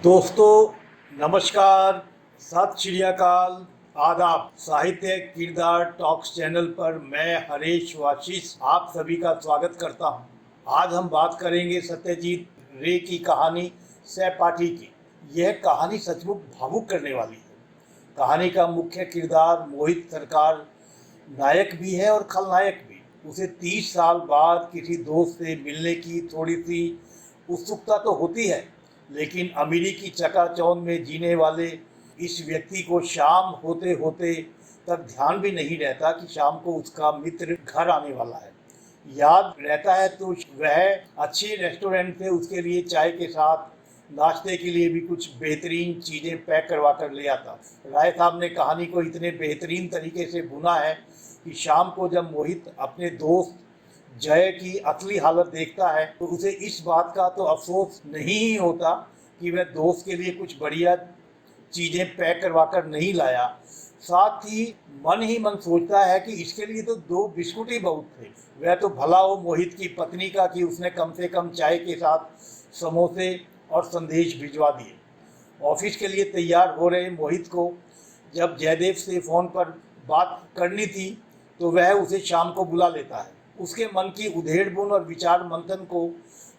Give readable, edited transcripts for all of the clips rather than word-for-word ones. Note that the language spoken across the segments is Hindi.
दोस्तों नमस्कार, सत श्री अकाल, आदाब। साहित्य किरदार टॉक्स चैनल पर मैं हरीश वाशीष आप सभी का स्वागत करता हूं। आज हम बात करेंगे सत्यजीत रे की कहानी सहपाठी की। यह कहानी सचमुच भावुक करने वाली है। कहानी का मुख्य किरदार मोहित सरकार नायक भी है और खलनायक भी। उसे 30 साल बाद किसी दोस्त से मिलने की थोड़ी सी उत्सुकता तो होती है, लेकिन अमीरी की चकाचौंध में जीने वाले इस व्यक्ति को शाम होते होते तक ध्यान भी नहीं रहता कि शाम को उसका मित्र घर आने वाला है। याद रहता है तो वह अच्छे रेस्टोरेंट से उसके लिए चाय के साथ नाश्ते के लिए भी कुछ बेहतरीन चीज़ें पैक करवा कर ले आता। राय साहब ने कहानी को इतने बेहतरीन तरीके से बुना है कि शाम को जब मोहित अपने दोस्त जय की असली हालत देखता है तो उसे इस बात का तो अफसोस नहीं ही होता कि वह दोस्त के लिए कुछ बढ़िया चीज़ें पैक करवा कर नहीं लाया, साथ ही मन सोचता है कि इसके लिए तो 2 बिस्कुट ही बहुत थे। वह तो भला हो मोहित की पत्नी का कि उसने कम से कम चाय के साथ समोसे और संदेश भिजवा दिए। ऑफिस के लिए तैयार हो रहे मोहित को जब जयदेव से फ़ोन पर बात करनी थी तो वह उसे शाम को बुला लेता है। उसके मन की उधेड़-बुन और विचार मंथन को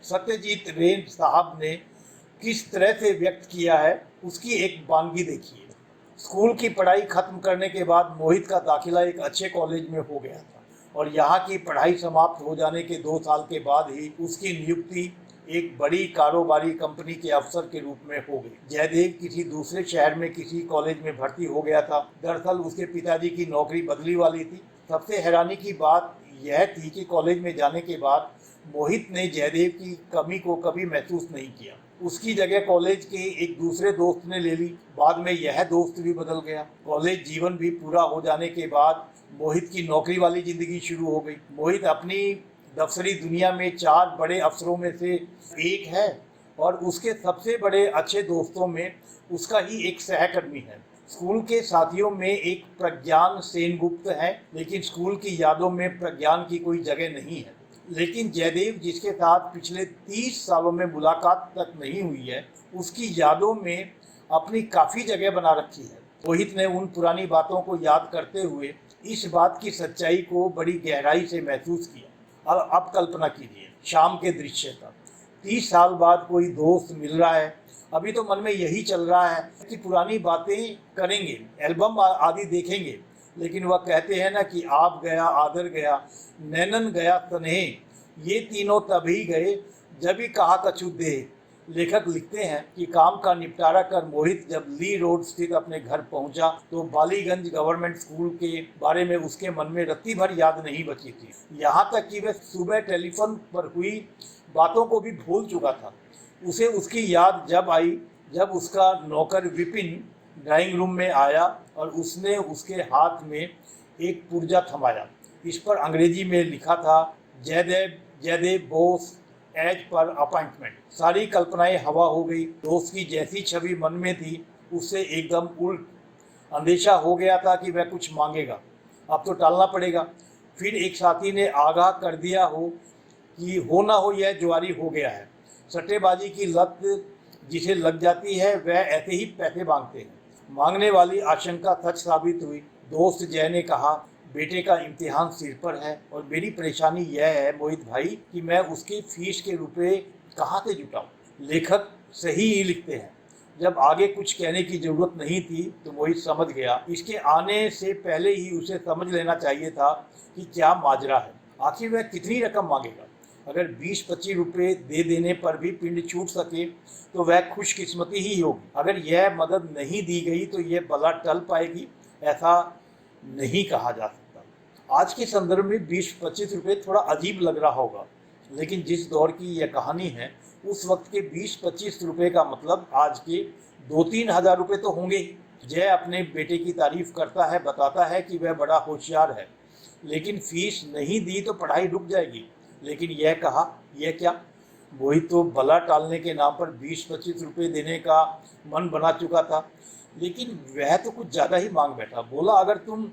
सत्यजीत रे साहब ने किस तरह से व्यक्त किया है, उसकी एक वानगी देखिए। स्कूल की पढ़ाई खत्म करने के बाद मोहित का दाखिला एक अच्छे कॉलेज में हो गया था और यहाँ की पढ़ाई समाप्त हो जाने के 2 साल के बाद ही उसकी नियुक्ति एक बड़ी कारोबारी कंपनी के अफसर के रूप में हो गई। जयदेव किसी दूसरे शहर में किसी कॉलेज में भर्ती हो गया था। दरअसल उसके पिताजी की नौकरी बदली वाली थी। सबसे हैरानी की बात यह थी कि कॉलेज में जाने के बाद मोहित ने जयदेव की कमी को कभी महसूस नहीं किया। उसकी जगह कॉलेज के एक दूसरे दोस्त ने ले ली। बाद में यह दोस्त भी बदल गया। कॉलेज जीवन भी पूरा हो जाने के बाद मोहित की नौकरी वाली जिंदगी शुरू हो गई। मोहित अपनी दफ्तरी दुनिया में 4 बड़े अफसरों में से एक है और उसके सबसे बड़े अच्छे दोस्तों में उसका ही एक सहकर्मी है। स्कूल के साथियों में एक प्रज्ञान सेनगुप्त है, लेकिन स्कूल की यादों में प्रज्ञान की कोई जगह नहीं है। लेकिन जयदेव जिसके साथ पिछले 30 सालों में मुलाकात तक नहीं हुई है, उसकी यादों में अपनी काफ़ी जगह बना रखी है। रोहित ने उन पुरानी बातों को याद करते हुए इस बात की सच्चाई को बड़ी गहराई से महसूस किया। अब कल्पना कीजिए शाम के दृश्य का। 30 साल बाद कोई दोस्त मिल रहा है। अभी तो मन में यही चल रहा है कि पुरानी बातें करेंगे, एल्बम आदि देखेंगे, लेकिन वह कहते हैं ना कि आप गया आदर गया, नैनन गया तन्हे, ये तीनों तभी गए जब ही कहा कछु दे। लेखक लिखते हैं कि काम का निपटारा कर मोहित जब ली रोड स्थित अपने घर पहुंचा तो बालीगंज गवर्नमेंट स्कूल के बारे में उसके मन में रत्ती भर याद नहीं बची थी। यहाँ तक कि वह सुबह टेलीफोन पर हुई बातों को भी भूल चुका था। उसे उसकी याद जब आई जब उसका नौकर विपिन ड्राइंग रूम में आया और उसने उसके हाथ में एक पुर्जा थमाया। इस पर अंग्रेजी में लिखा था, Jaidev Bose as per appointment. सारी कल्पनाएं हवा हो गई। दोस्त की जैसी छवि मन में थी उससे एकदम उल्ट। अंदेशा हो गया था कि वह कुछ मांगेगा, अब तो टालना पड़ेगा। फिर एक साथी ने आगाह कर दिया हो कि हो ना हो यह जुआरी हो गया है। सट्टेबाजी की लत जिसे लग जाती है वह ऐसे ही पैसे मांगते हैं। मांगने वाली आशंका सच साबित हुई। दोस्त जय ने कहा, बेटे का इम्तिहान सिर पर है और मेरी परेशानी यह है मोहित भाई कि मैं उसकी फीस के रुपए कहाँ से जुटाऊँ। लेखक सही ही लिखते हैं। जब आगे कुछ कहने की ज़रूरत नहीं थी तो मोहित समझ गया। इसके आने से पहले ही उसे समझ लेना चाहिए था कि क्या माजरा है। आखिर वह कितनी रकम मांगेगा। अगर 20-25 रुपये दे देने पर भी पिंड छूट सके तो वह खुशकिस्मती ही होगी। अगर यह मदद नहीं दी गई तो यह बला टल पाएगी, ऐसा नहीं कहा जा सकता। आज के संदर्भ में 20-25 रुपये थोड़ा अजीब लग रहा होगा, लेकिन जिस दौर की यह कहानी है उस वक्त के 20-25 रुपये का मतलब आज के 2-3 हज़ार रुपये तो होंगे ही। जय अपने बेटे की तारीफ करता है, बताता है कि वह बड़ा होशियार है, लेकिन फीस नहीं दी तो पढ़ाई रुक जाएगी। लेकिन यह कहा, यह क्या? मोहित तो बला टालने के नाम पर 20-25 रुपये देने का मन बना चुका था, लेकिन वह तो कुछ ज़्यादा ही मांग बैठा। बोला, अगर तुम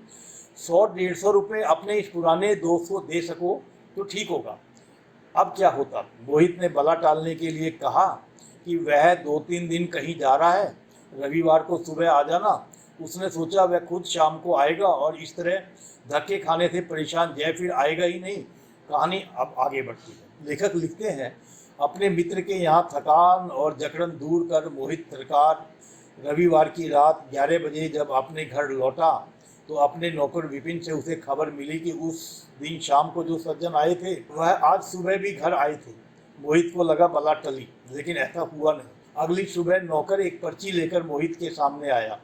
100-150 रुपये अपने इस पुराने दोस्त को दे सको तो ठीक होगा। अब क्या होता? मोहित ने बला टालने के लिए कहा, कि वह 2-3 दिन कहीं जा रहा है, रविवार को सुबह आ जाना। उसने सोचा वह खुद शाम को आएगा और इस तरह धक्के खाने से परेशान जय फिर आएगा ही नहीं। कहानी अब आगे बढ़ती है। लेखक लिखते हैं, अपने मित्र के यहाँ थकान और जकड़न दूर कर मोहित सरकार रविवार की रात 11 बजे जब अपने घर लौटा तो अपने नौकर विपिन से उसे खबर मिली कि उस दिन शाम को जो सज्जन आए थे वह आज सुबह भी घर आए थे। मोहित को लगा बला टली, लेकिन ऐसा हुआ नहीं। अगली सुबह नौकर एक पर्ची लेकर मोहित के सामने आया।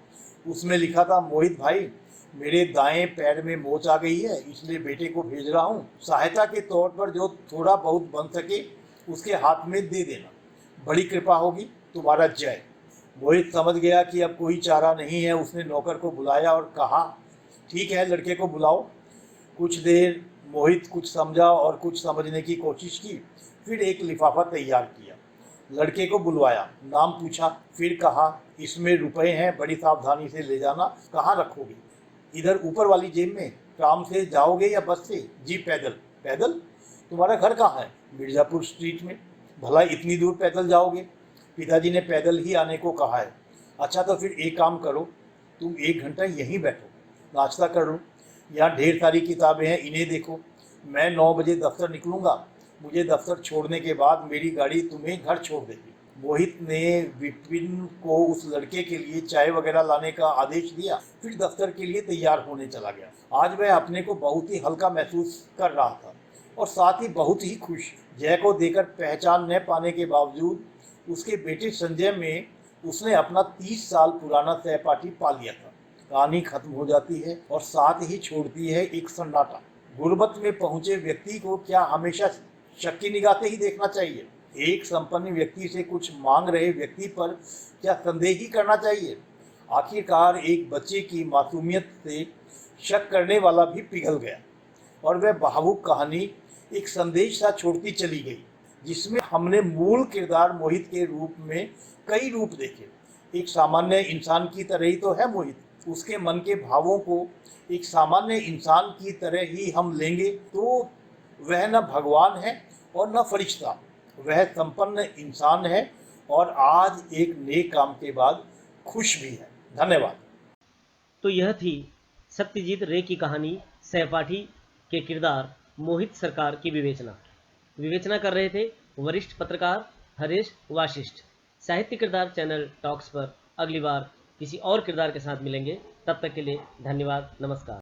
उसमें लिखा था, मोहित भाई, मेरे दाएं पैर में मोच आ गई है, इसलिए बेटे को भेज रहा हूँ। सहायता के तौर पर जो थोड़ा बहुत बन सके उसके हाथ में दे देना। बड़ी कृपा होगी, तुम्हारा जय। मोहित समझ गया कि अब कोई चारा नहीं है। उसने नौकर को बुलाया और कहा, ठीक है, लड़के को बुलाओ। कुछ देर मोहित कुछ समझा और कुछ समझने की कोशिश की, फिर एक लिफाफा तैयार किया। लड़के को बुलवाया, नाम पूछा, फिर कहा, इसमें रुपए हैं, बड़ी सावधानी से ले जाना। कहाँ रखोगे? इधर ऊपर वाली जेब में। ट्राम से जाओगे या बस से? जी पैदल। पैदल? तुम्हारा घर कहाँ है? मिर्ज़ापुर स्ट्रीट में। भला इतनी दूर पैदल जाओगे? पिताजी ने पैदल ही आने को कहा है। अच्छा, तो फिर एक काम करो, तुम 1 घंटा यहीं बैठो, नाश्ता कर लो। यहाँ ढेर सारी किताबें हैं, इन्हें देखो। मैं 9 बजे दफ्तर निकलूँगा। मुझे दफ्तर छोड़ने के बाद मेरी गाड़ी तुम्हें घर छोड़ देगी। मोहित ने विपिन को उस लड़के के लिए चाय वगैरह लाने का आदेश दिया, फिर दफ्तर के लिए तैयार होने चला गया। आज वह अपने को बहुत ही हल्का महसूस कर रहा था और साथ ही बहुत ही खुश। जय को देकर पहचान न पाने के बावजूद उसके बेटे संजय में उसने अपना 30 साल पुराना सहपाठी पा लिया था। कहानी खत्म हो जाती है और साथ ही छोड़ती है एक सन्नाटा। गुर्बत में पहुंचे व्यक्ति को क्या हमेशा शक की निगाह से ही देखना चाहिए? एक संपन्न व्यक्ति से कुछ मांग रहे व्यक्ति पर क्या संदेह ही करना चाहिए? आखिरकार एक बच्चे की मासूमियत से शक करने वाला भी पिघल गया और वह भावुक कहानी एक संदेश सा छोड़ती चली गई, जिसमें हमने मूल किरदार मोहित के रूप में कई रूप देखे। एक सामान्य इंसान की तरह ही तो है मोहित। उसके मन के भावों को एक सामान्य इंसान की तरह ही हम लेंगे तो वह न भगवान है और न फरिश्ता। वह संपन्न इंसान है और आज एक नेक काम के बाद खुश भी है। धन्यवाद। तो यह थी सत्यजीत रे की कहानी सहपाठी के किरदार मोहित सरकार की विवेचना कर रहे थे वरिष्ठ पत्रकार हरीश वाशिष्ठ। साहित्य किरदार चैनल टॉक्स पर अगली बार किसी और किरदार के साथ मिलेंगे। तब तक के लिए धन्यवाद, नमस्कार।